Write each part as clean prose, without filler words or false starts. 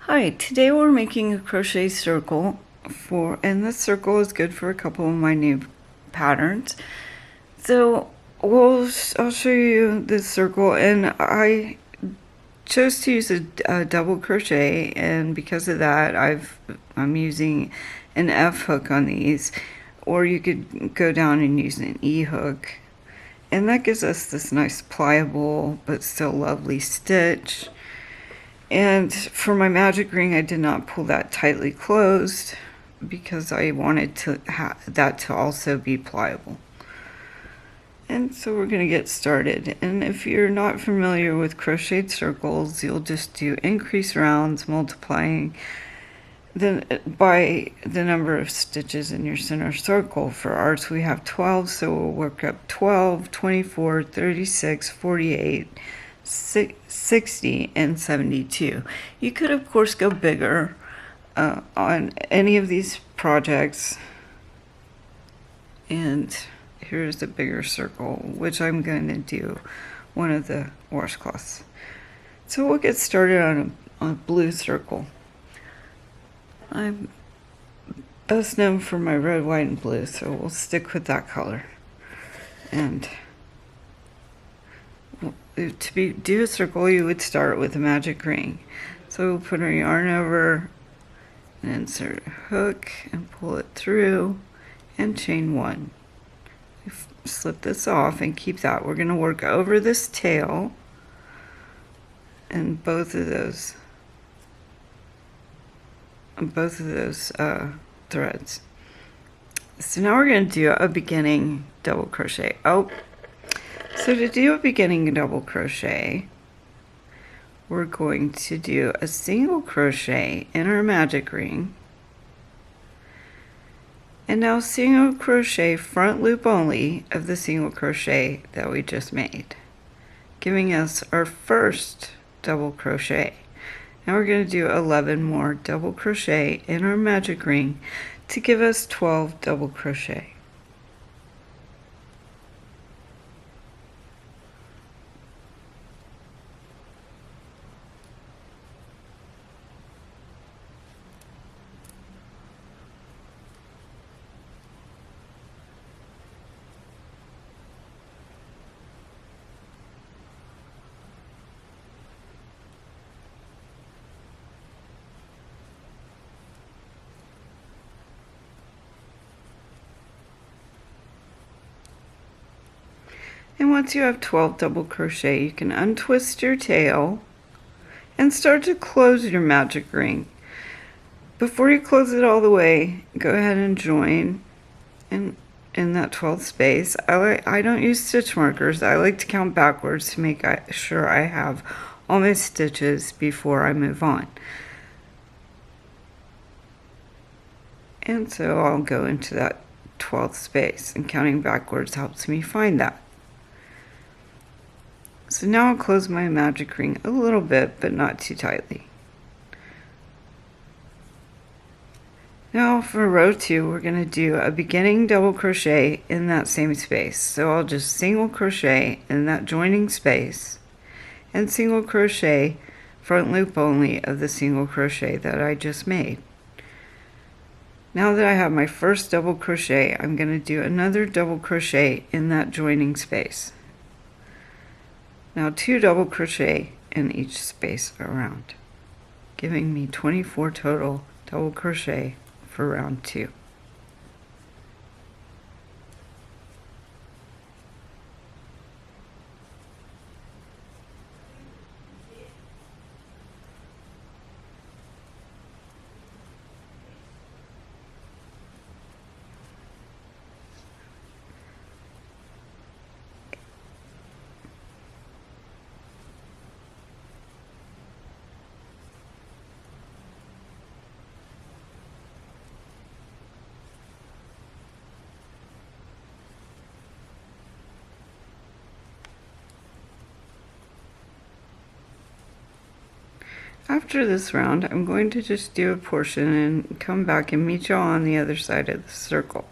Hi, today we're making a crochet circle and this circle is good for a couple of my new patterns. So I'll show you this circle, and I chose to use a double crochet, and because of that I'm using an F hook on these, or you could go down and use an E hook, and that gives us this nice pliable but still lovely stitch. And for my magic ring, I did not pull that tightly closed because I wanted that to also be pliable. And so we're going to get started. And if you're not familiar with crocheted circles, you'll just do increase rounds multiplying by the number of stitches in your center circle. For ours, we have 12, so we'll work up 12, 24, 36, 48, 60, and 72. You could of course go bigger on any of these projects, and here's a bigger circle, which I'm going to do one of the washcloths. So we'll get started on a blue circle. I'm best known for my red, white, and blue, so we'll stick with that color. And to do a circle, you would start with a magic ring. So we'll put our yarn over and insert a hook and pull it through and chain one. Slip this off and keep that. We're going to work over this tail and both of those threads. So now we're going to do a beginning double crochet. So to do a beginning double crochet, we're going to do a single crochet in our magic ring, and now single crochet front loop only of the single crochet that we just made, giving us our first double crochet. Now we're going to do 11 more double crochet in our magic ring to give us 12 double crochet. And once you have 12 double crochet, you can untwist your tail and start to close your magic ring. Before you close it all the way, go ahead and join in that 12th space. I don't use stitch markers. I like to count backwards to make sure I have all my stitches before I move on. And so I'll go into that 12th space, and counting backwards helps me find that. So now I'll close my magic ring a little bit, but not too tightly. Now for row 2, we're going to do a beginning double crochet in that same space. So I'll just single crochet in that joining space and single crochet front loop only of the single crochet that I just made. Now that I have my first double crochet, I'm going to do another double crochet in that joining space. Now 2 double crochet in each space around, giving me 24 total double crochet for round 2. After this round, I'm going to just do a portion and come back and meet y'all on the other side of the circle.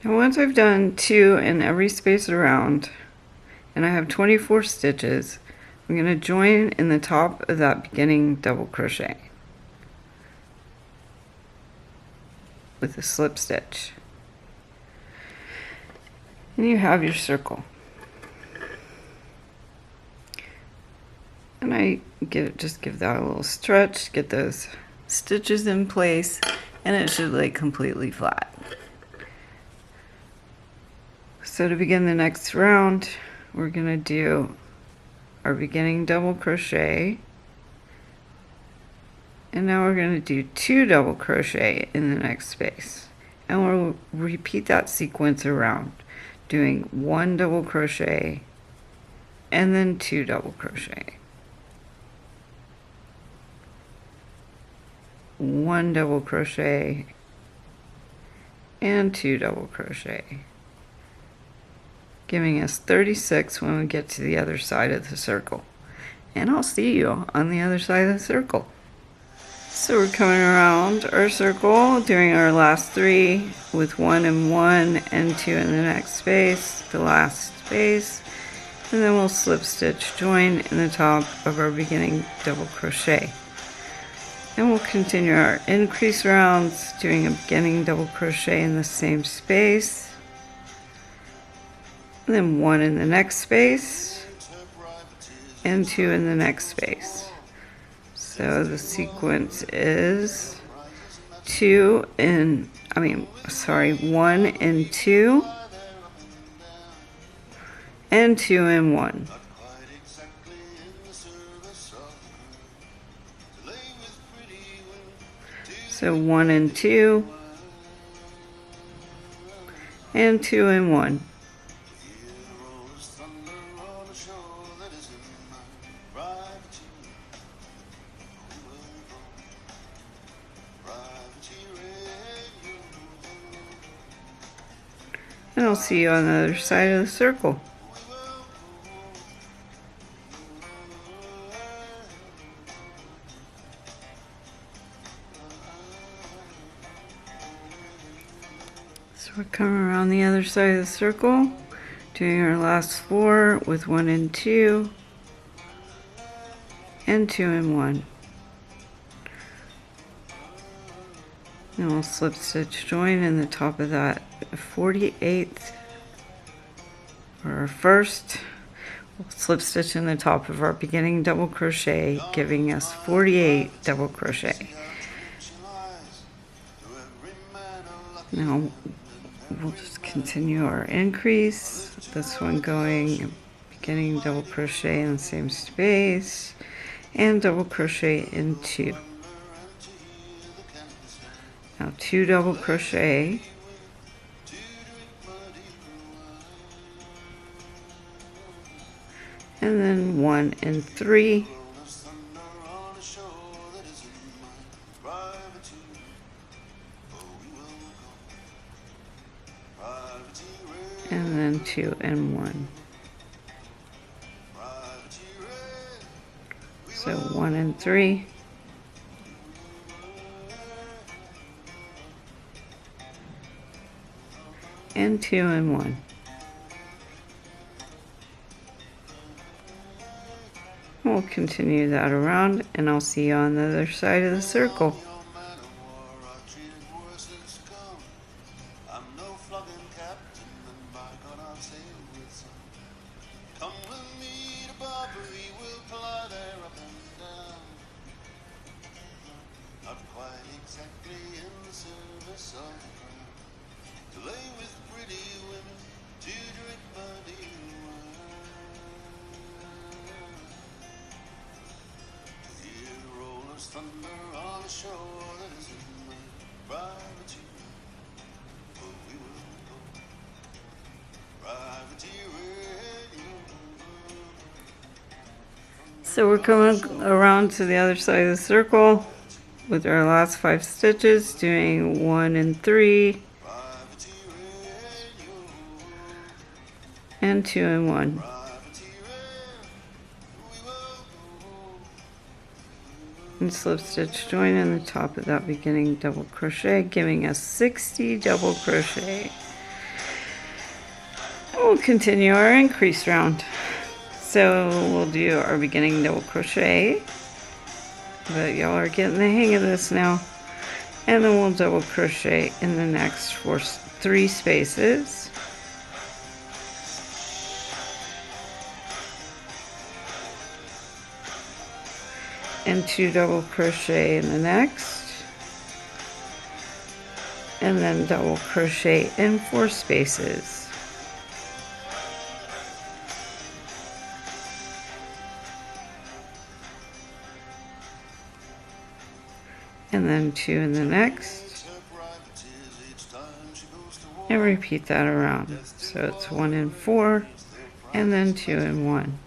Now once I've done 2 in every space around, and I have 24 stitches, I'm I'm going to join in the top of that beginning double crochet with a slip stitch. And you have your circle. And I just give that a little stretch, get those stitches in place, and it should lay completely flat. So to begin the next round, we're going to do our beginning double crochet, and now we're going to do 2 double crochet in the next space, and we'll repeat that sequence around, doing 1 double crochet and then 2 double crochet, 1 double crochet and 2 double crochet, giving us 36 when we get to the other side of the circle. And I'll see you on the other side of the circle. So we're coming around our circle, doing our last 3 with 1 and 1 and 2 in the next space, the last space, and then we'll slip stitch join in the top of our beginning double crochet. And we'll continue our increase rounds, doing a beginning double crochet in the same space, and then 1 in the next space and 2 in the next space. So the sequence is 1 and 2 and 2 and 1. So 1 and 2 and 2 and 1. And I'll see you on the other side of the circle. So we're coming around the other side of the circle, doing our last 4 with 1 and 2 and 2 and 1. And we'll slip stitch join in the top of that 48th, or our first. We'll slip stitch in the top of our beginning double crochet, giving us 48 double crochet. Now we'll just continue our increase, this one going beginning double crochet in the same space and double crochet in 2. Now 2 double crochet and then 1 and 3 and then 2 and 1. So 1 and 3 and 2 and 1. We'll continue that around, and I'll see you on the other side of the circle. So we're coming around to the other side of the circle with our last 5 stitches, doing 1 and 3 and 2 and 1. And slip stitch join in the top of that beginning double crochet, giving us 60 double crochet. And we'll continue our increase round. So we'll do our beginning double crochet, but y'all are getting the hang of this now. And then we'll double crochet in the next 3 spaces. And 2 double crochet in the next. And then double crochet in 4 spaces. And then 2 in the next, and repeat that around. So it's 1 and 4, and then 2 and 1.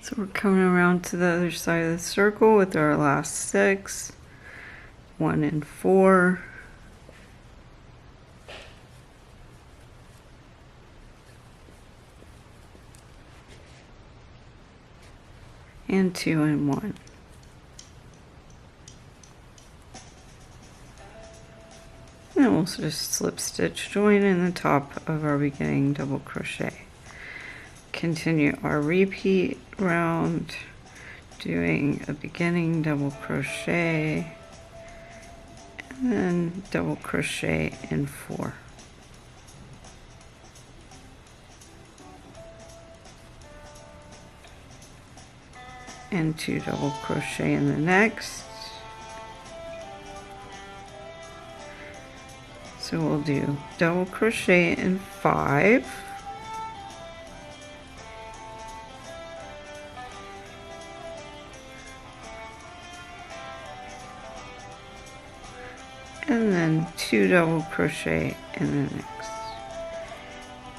So we're coming around to the other side of the circle with our last 6, 1 and 4, and 2 and 1. And then we'll just slip stitch join in the top of our beginning double crochet. Continue our repeat round, doing a beginning double crochet, and then double crochet in 4. And 2 double crochet in the next. So we'll do double crochet in 5. And then 2 double crochet in the next.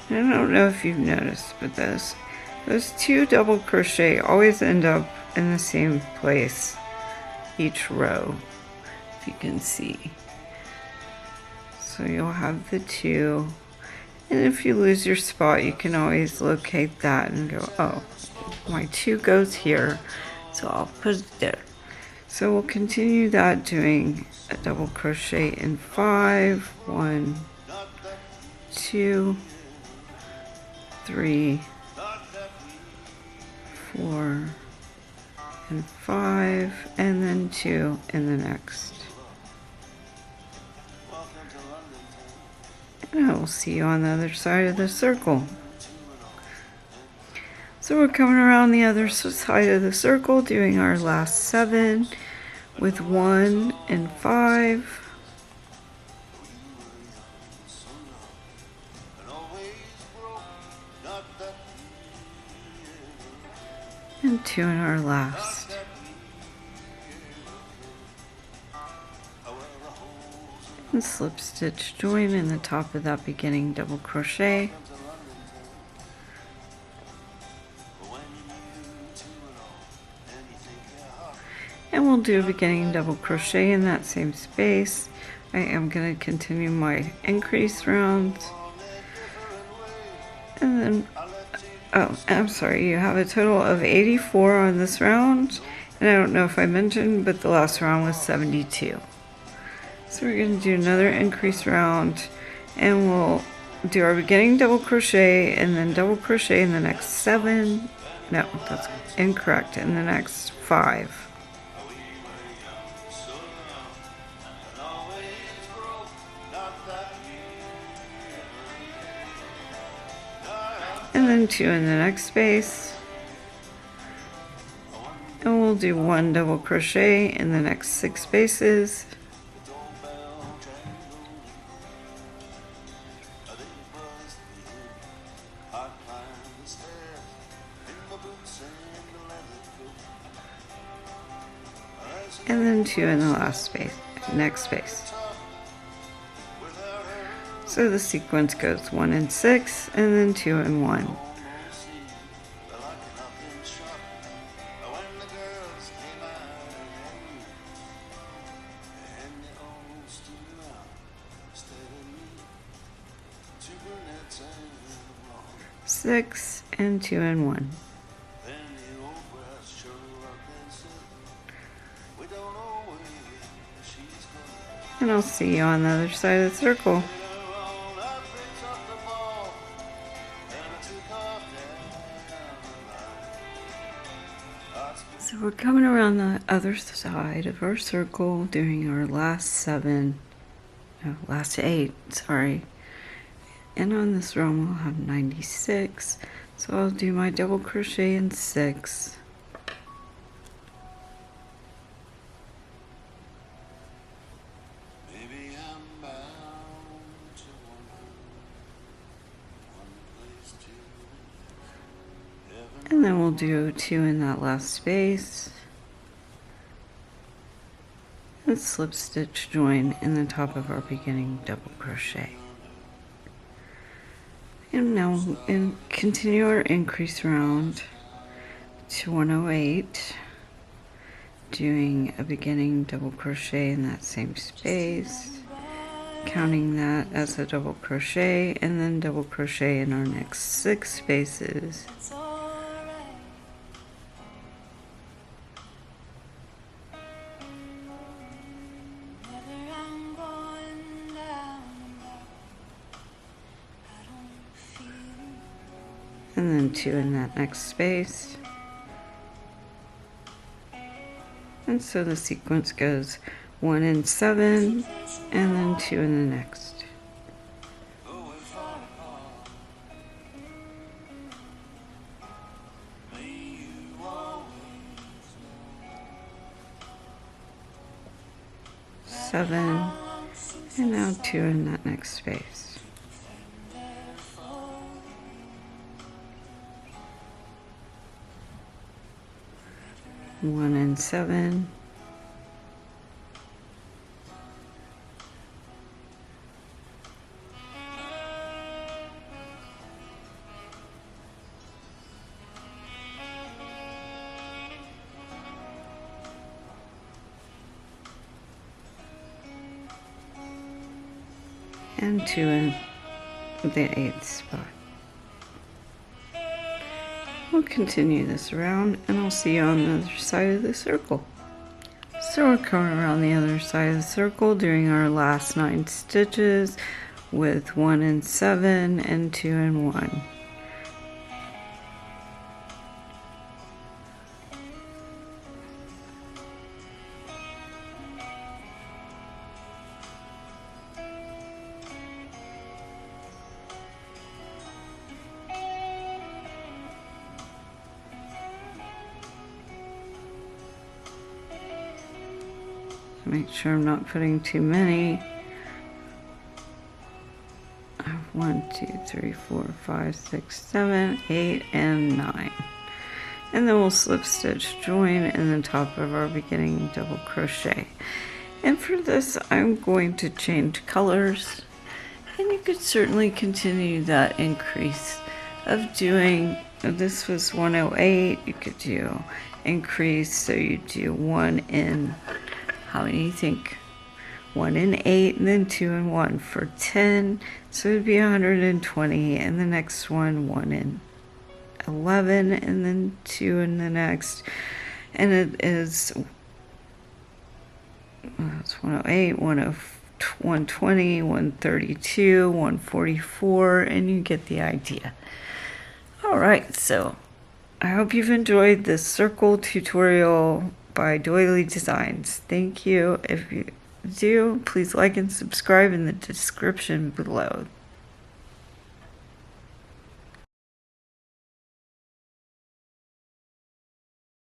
And I don't know if you've noticed, but those 2 double crochet always end up in the same place each row, if you can see. So you'll have the 2, and if you lose your spot, you can always locate that and go, oh, my 2 goes here, so I'll put it there. So we'll continue that, doing a double crochet in 5, 1, 2, 3, 4, and 5, and then 2 in the next. And I will see you on the other side of the circle. So we're coming around the other side of the circle, doing our last 7 with 1 and 5. And 2 in our last. And slip stitch join in the top of that beginning double crochet. And we'll do a beginning double crochet in that same space. I am going to continue my increase rounds. And then, oh, I'm sorry, you have a total of 84 on this round. And I don't know if I mentioned, but the last round was 72. So we're going to do another increase round, and we'll do our beginning double crochet and then double crochet in the next 7. No, that's incorrect. In the next 5. And then 2 in the next space, and we'll do 1 double crochet in the next 6 spaces, and then 2 in the last space, next space. So the sequence goes 1 and 6, and then 2 and 1. 6 and 2 and 1. And I'll see you on the other side of the circle. So we're coming around the other side of our circle doing our last 8, sorry. And on this row we'll have 96. So I'll do my double crochet in 6. And then we'll do 2 in that last space. And slip stitch join in the top of our beginning double crochet. And now we'll continue our increase round to 108, doing a beginning double crochet in that same space, counting that as a double crochet, and then double crochet in our next 6 spaces. And then 2 in that next space. And so the sequence goes 1 and 7, and then 2 in the next. Seven, and now 2 in that next space. One and 7. And 2 in the 8th spot. We'll continue this around, and I'll see you on the other side of the circle. So we're coming around the other side of the circle doing our last 9 stitches with 1 and 7 and 2 and 1. Make sure I'm not putting too many. I have 1, 2, 3, 4, 5, 6, 7, 8, and 9. And then we'll slip stitch join in the top of our beginning double crochet. And for this, I'm going to change colors. And you could certainly continue that increase of doing, this was 108, you could do increase, so you do 1 in, how many do you think? 1 in 8, and then 2 in 1 for 10, so it would be 120, and the next one 1 in 11, and then 2 in the next, and it is, well, it's 108, 120, 132, 144, and you get the idea. Alright, so I hope you've enjoyed this circle tutorial by Doily Designs. Thank you. If you do, please like and subscribe in the description below.